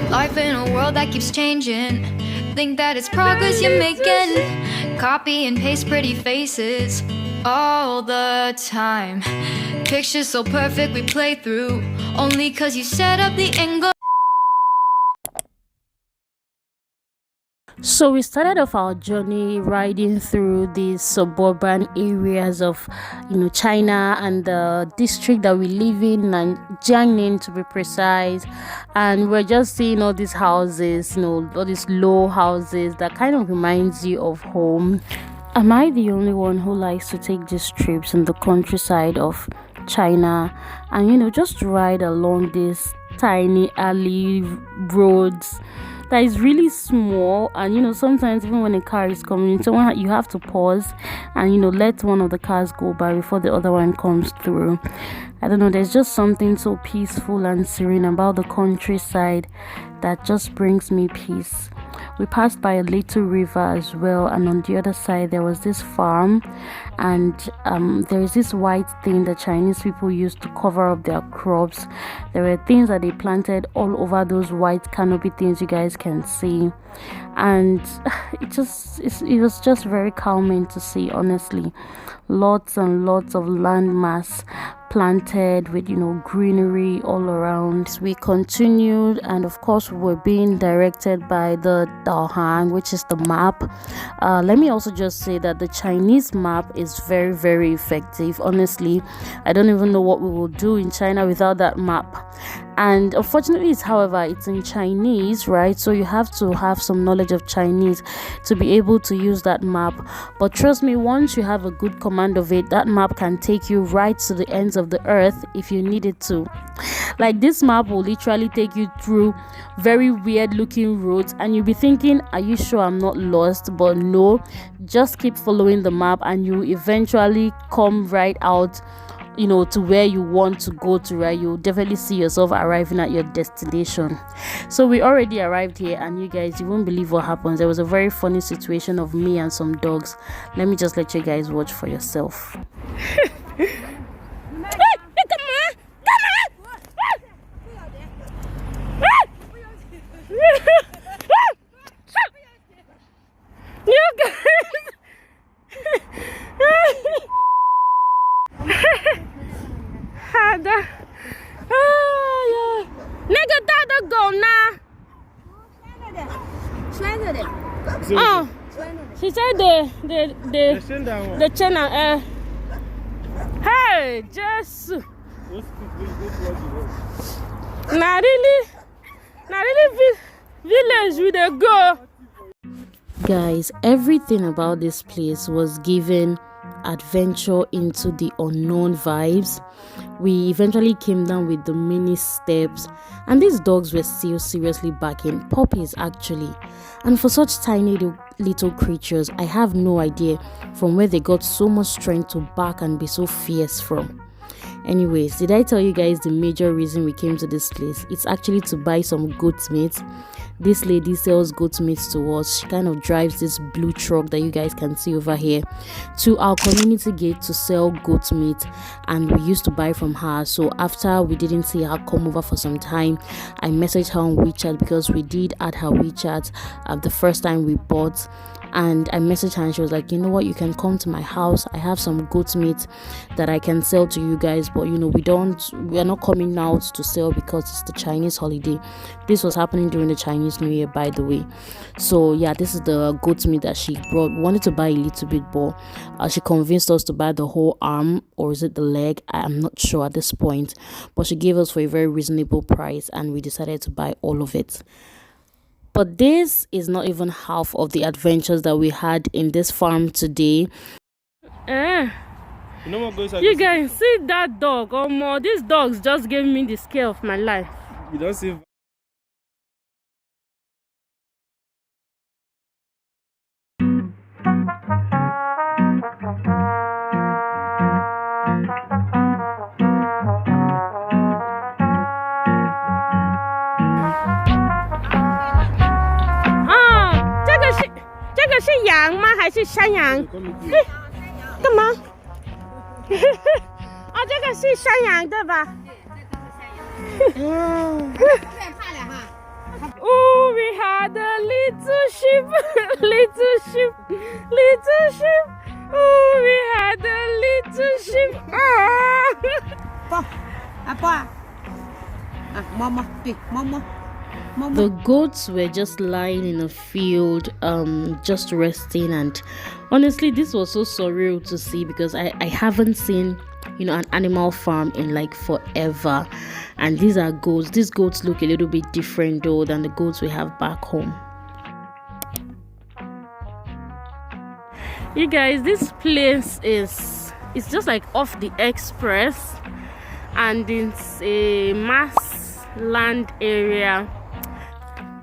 Life in a world that keeps changing. Think that it's progress you're making. Copy and paste pretty faces all the time. Pictures so perfect we play through. Only cause you set up the angle. So we started off our journey riding through the suburban areas of, China and the district that we live in, and Jiangning to be precise. And we're just seeing all these houses, all these low houses that kind of reminds you of home. Am I the only one who likes to take these trips in the countryside of China and just ride along these tiny alley roads that is really small, and sometimes even when a car is coming, you have to pause and let one of the cars go by before the other one comes through. I don't know, there's just something so peaceful and serene about the countryside that just brings me peace. We passed by a little river as well, and on the other side there was this farm, and there is this white thing that Chinese people use to cover up their crops. There were things that they planted all over those white canopy things you guys can see, and it was just very calming to see, honestly. Lots and lots of landmass planted with greenery all around. We continued, and of course we were being directed by the Daohang, which is the map. Let me also just say that the Chinese map is very, very effective. Honestly, I don't even know what we will do in China without that map. And unfortunately, it's in Chinese, right? So you have to have some knowledge of Chinese to be able to use that map. But trust me, once you have a good command of it, that map can take you right to the ends of the earth if you need it to. Like, this map will literally take you through very weird looking roads, and you'll be thinking, are you sure I'm not lost? But no, just keep following the map and you eventually come right out to where you want to go to, right? You'll definitely see yourself arriving at your destination. So we already arrived here, and you guys, you won't believe what happens. There was a very funny situation of me and some dogs. Let me just let you guys watch for yourself. She said the channel. Hey, just now really village with a go. Guys, everything about this place was given adventure into the unknown vibes. We eventually came down with the mini steps, and these dogs were still seriously barking, puppies actually. And for such tiny little creatures, I have no idea from where they got so much strength to bark and be so fierce from. Anyways, did I tell you guys the major reason we came to this place? It's actually to buy some goat meat. This lady sells goat meat to us. She kind of drives this blue truck that you guys can see over here to our community gate to sell goat meat, and we used to buy from her. So after we didn't see her come over for some time, I messaged her on WeChat, because we did add her WeChat the first time we bought. And I messaged her and she was like, you know what, you can come to my house. I have some goat meat that I can sell to you guys, but we're not coming out to sell because it's the Chinese holiday. This was happening during the Chinese New Year, by the way. So yeah, this is the goat meat that she brought. We wanted to buy a little bit, but she convinced us to buy the whole arm, or is it the leg? I'm not sure at this point, but she gave us for a very reasonable price, and we decided to buy all of it. But this is not even half of the adventures that we had in this farm today. You guys see that dog? These dogs just gave me the scare of my life. You don't see. This is 羊吗？还是山羊？干嘛？啊，这个是山羊对吧？嗯。Little sheep, little sheep. Oh, we had a little sheep. The goats were just lying in a field, just resting, and honestly, this was so surreal to see because I haven't seen, an animal farm in like forever. And these are goats. These goats look a little bit different though than the goats we have back home. You guys, this place is just like off the express, and it's a mass land area.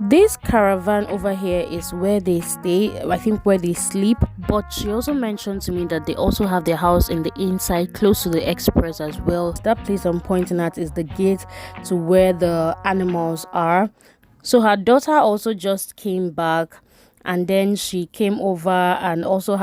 This caravan over here is where they stay, I think where they sleep. But she also mentioned to me that they also have their house in the inside, close to the express as well. That place I'm pointing at is the gate to where the animals are. So her daughter also just came back, and then she came over and also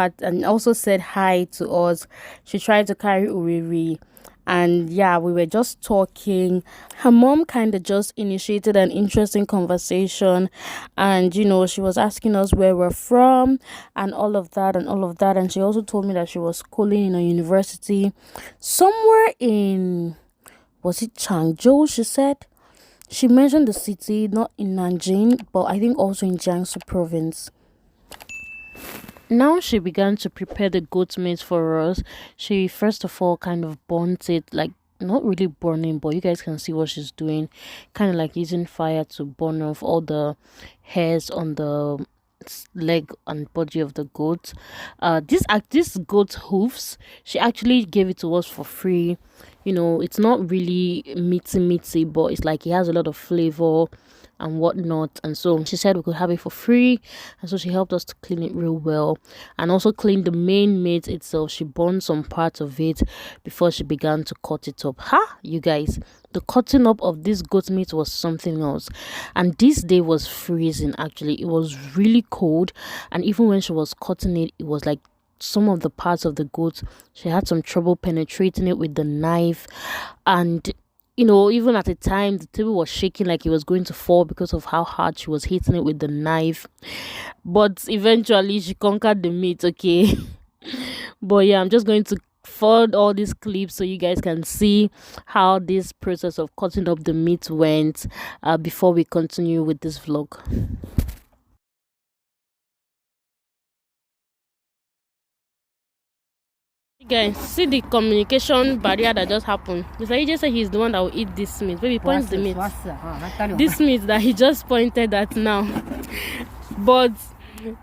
said hi to us. She tried to carry Uriri. And yeah, we were just talking. Her mom kind of just initiated an interesting conversation, and she was asking us where we're from and all of that. And she also told me that she was schooling in a university somewhere in, was it Changzhou? She said. She mentioned the city, not in Nanjing, but I think also in Jiangsu province. Now she began to prepare the goat meat for us. She first of all kind of burnt it, like not really burning, but you guys can see what she's doing, kind of like using fire to burn off all the hairs on the leg and body of the goat. This goat's hoofs, she actually gave it to us for free. It's not really meaty, but it's like it has a lot of flavor and whatnot, and so she said we could have it for free, and so she helped us to clean it real well and also clean the main meat itself. She burned some parts of it before she began to cut it up. You guys, the cutting up of this goat meat was something else. And this day was freezing. Actually, it was really cold, and even when she was cutting it, it was like some of the parts of the goat, she had some trouble penetrating it with the knife. And even at the time, the table was shaking like it was going to fall because of how hard she was hitting it with the knife. But eventually, she conquered the meat, okay? But yeah, I'm just going to forward all these clips so you guys can see how this process of cutting up the meat went before we continue with this vlog. Guys, see the communication barrier that just happened. Mr. EJ said he's the one that will eat this meat. Baby, points the meat. This meat that he just pointed at now.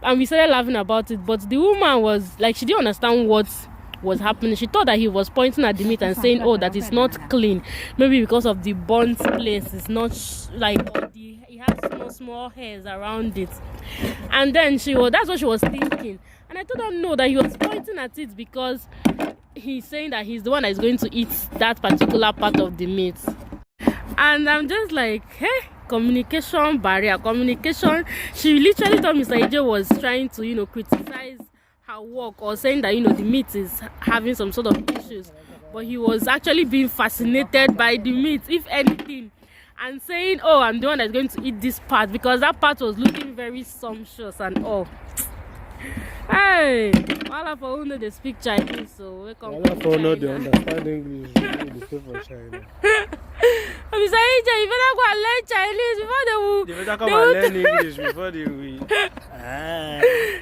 And we started laughing about it. But the woman was like, she didn't understand what was happening. She thought that he was pointing at the meat and saying, oh, that it's not clean. Maybe because of the burnt place. It's not it has small hairs around it. And then that's what she was thinking. And I told her no, that he was pointing at it because he's saying that he's the one that is going to eat that particular part of the meat. And I'm just like, hey, communication barrier, communication. She literally thought Mr. EJ was trying to, criticize her work or saying that, the meat is having some sort of issues. But he was actually being fascinated by the meat, if anything. And saying, oh, I'm the one that's going to eat this part because that part was looking very sumptuous and all. Hey, all of us know they speak Chinese, so welcome. All of us know they understand English. They stay for China. I'm saying, you better go and learn Chinese before they will. They better come and learn English before they will.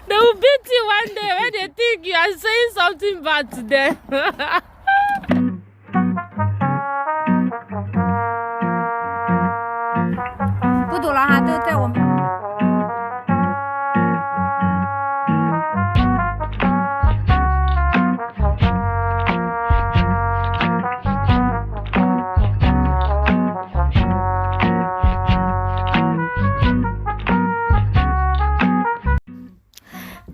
They will beat you one day when they think you are saying something bad to them.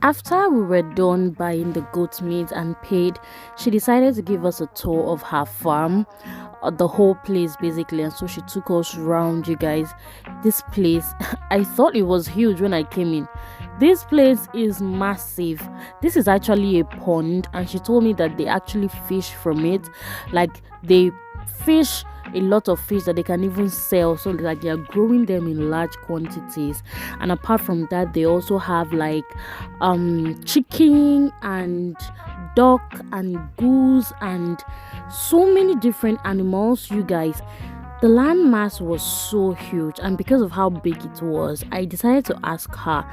After we were done buying the goat meat and paid, she decided to give us a tour of her farm, the whole place basically. And so she took us around, you guys. This place, I thought it was huge when I came in. This place is massive. This is actually a pond, and she told me that they actually fish from it. Like they fish a lot of fish that they can even sell, so like they are growing them in large quantities. And apart from that, they also have like chicken and duck and goose and so many different animals, you guys. The land mass was so huge, and because of how big it was, I decided to ask her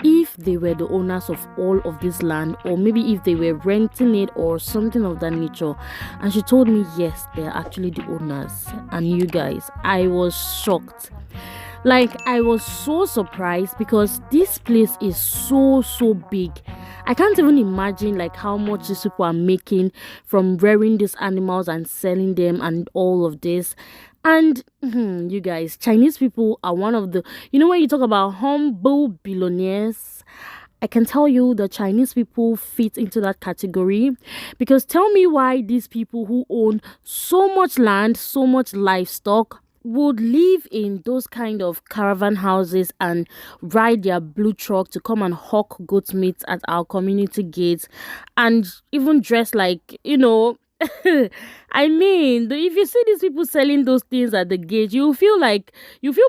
if they were the owners of all of this land, or maybe if they were renting it or something of that nature. And she told me yes, they're actually the owners. And you guys, I was shocked. Like, I was so surprised because this place is so big. I can't even imagine like how much these people are making from rearing these animals and selling them and all of this. And you guys, Chinese people are one of the, when you talk about humble billionaires, I can tell you the Chinese people fit into that category. Because tell me why these people who own so much land, so much livestock, would live in those kind of caravan houses and ride their blue truck to come and hawk goat meat at our community gates, and even dress like, I mean, if you see these people selling those things at the gate, you feel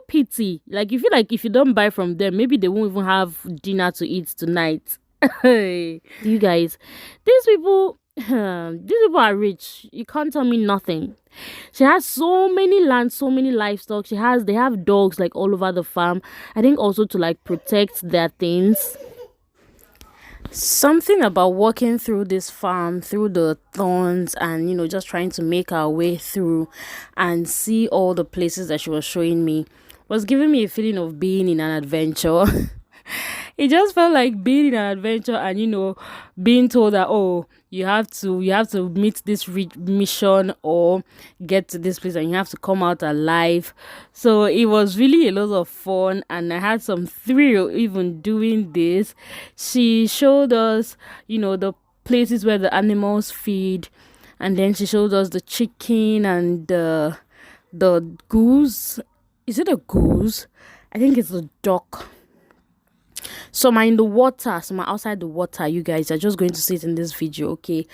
pity. Like, you feel like if you don't buy from them, maybe they won't even have dinner to eat tonight. You guys, these people are rich. You can't tell me nothing. She has so many land, so many livestock. They have dogs like all over the farm. I think also to like protect their things. Something about walking through this farm, through the thorns, and just trying to make our way through and see all the places that she was showing me was giving me a feeling of being in an adventure. It just felt like being in an adventure and being told that, oh, you have to meet this mission or get to this place and you have to come out alive. So it was really a lot of fun, and I had some thrill even doing this. She showed us the places where the animals feed, and then she showed us the chicken and the goose. Is it a goose? I think it's a duck. Some are in the water, some are outside the water. You guys are just going to see it in this video, okay?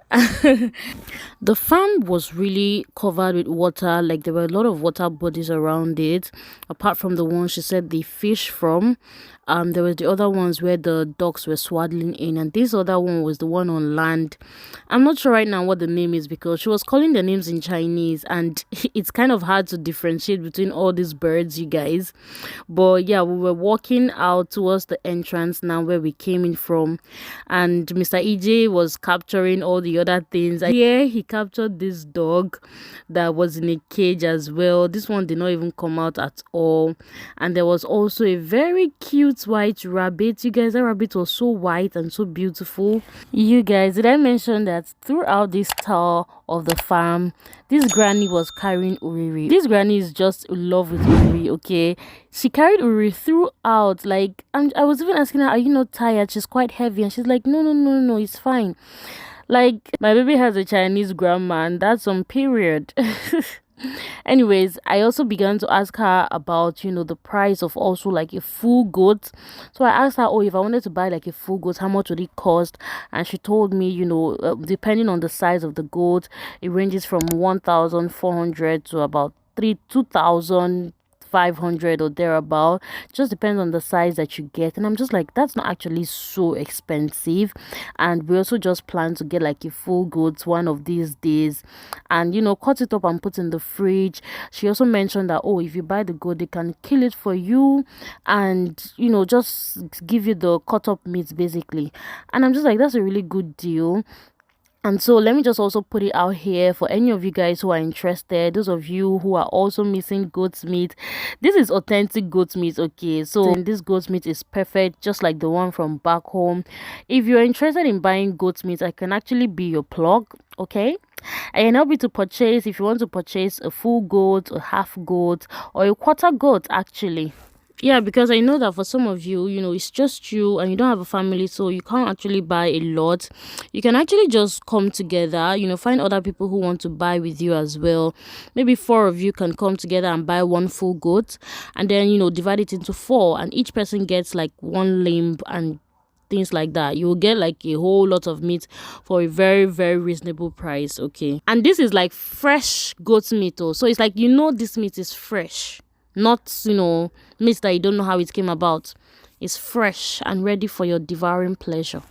The farm was really covered with water. Like, there were a lot of water bodies around it, apart from the ones she said they fish from. There were the other ones where the ducks were swaddling in, and this other one was the one on land. I'm not sure right now what the name is because she was calling the names in Chinese, and it's kind of hard to differentiate between all these birds, you guys. But yeah, we were walking out towards the entrance now where we came in from, and Mr. EJ was capturing all the other things. Here he captured this dog that was in a cage as well. This one did not even come out at all. And there was also a very cute white rabbit. You guys, that rabbit was so white and so beautiful. You guys, did I mention that throughout this tour of the farm, this granny was carrying Uriri? This granny is just in love with Uriri, okay? She carried Uriri throughout. Like, I was even asking her, are you not tired? She's quite heavy, and she's like, no, it's fine. Like, my baby has a Chinese grandma, and that's on period. Anyways, I also began to ask her about the price of also like a full goat. So I asked her, oh, if I wanted to buy like a full goat, how much would it cost? And she told me, depending on the size of the goat, it ranges from 1,400 to about 2,500 or thereabout. Just depends on the size that you get. And I'm just like, that's not actually so expensive. And we also just plan to get like a full goat one of these days and cut it up and put in the fridge. She also mentioned that, oh, if you buy the goat, they can kill it for you and just give you the cut up meat basically. And I'm just like, that's a really good deal. And so let me just also put it out here for any of you guys who are interested, those of you who are also missing goat's meat. This is authentic goat's meat, okay? So this goat's meat is perfect, just like the one from back home. If you're interested in buying goat's meat, I can actually be your plug, okay? I can help you to purchase if you want to purchase a full goat, a half goat, or a quarter goat actually. Yeah, because I know that for some of you, it's just you and you don't have a family, so you can't actually buy a lot. You can actually just come together, find other people who want to buy with you as well. Maybe 4 of you can come together and buy one full goat and then, divide it into 4, and each person gets like one limb and things like that. You will get like a whole lot of meat for a very, very reasonable price. Okay, and this is like fresh goat meat. So it's like, this meat is fresh, not meat that you don't know how it came about. It's fresh and ready for your devouring pleasure.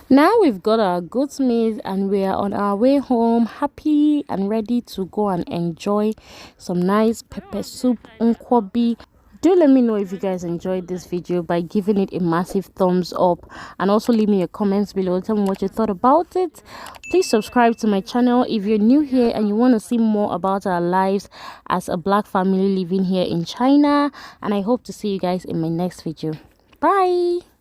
Now we've got our goat meat and we are on our way home, happy and ready to go and enjoy some nice pepper soup, nkwobi. Do let me know if you guys enjoyed this video by giving it a massive thumbs up, and also leave me your comments below. Tell me what you thought about it. Please subscribe to my channel if you're new here and you want to see more about our lives as a black family living here in China. And I hope to see you guys in my next video. Bye.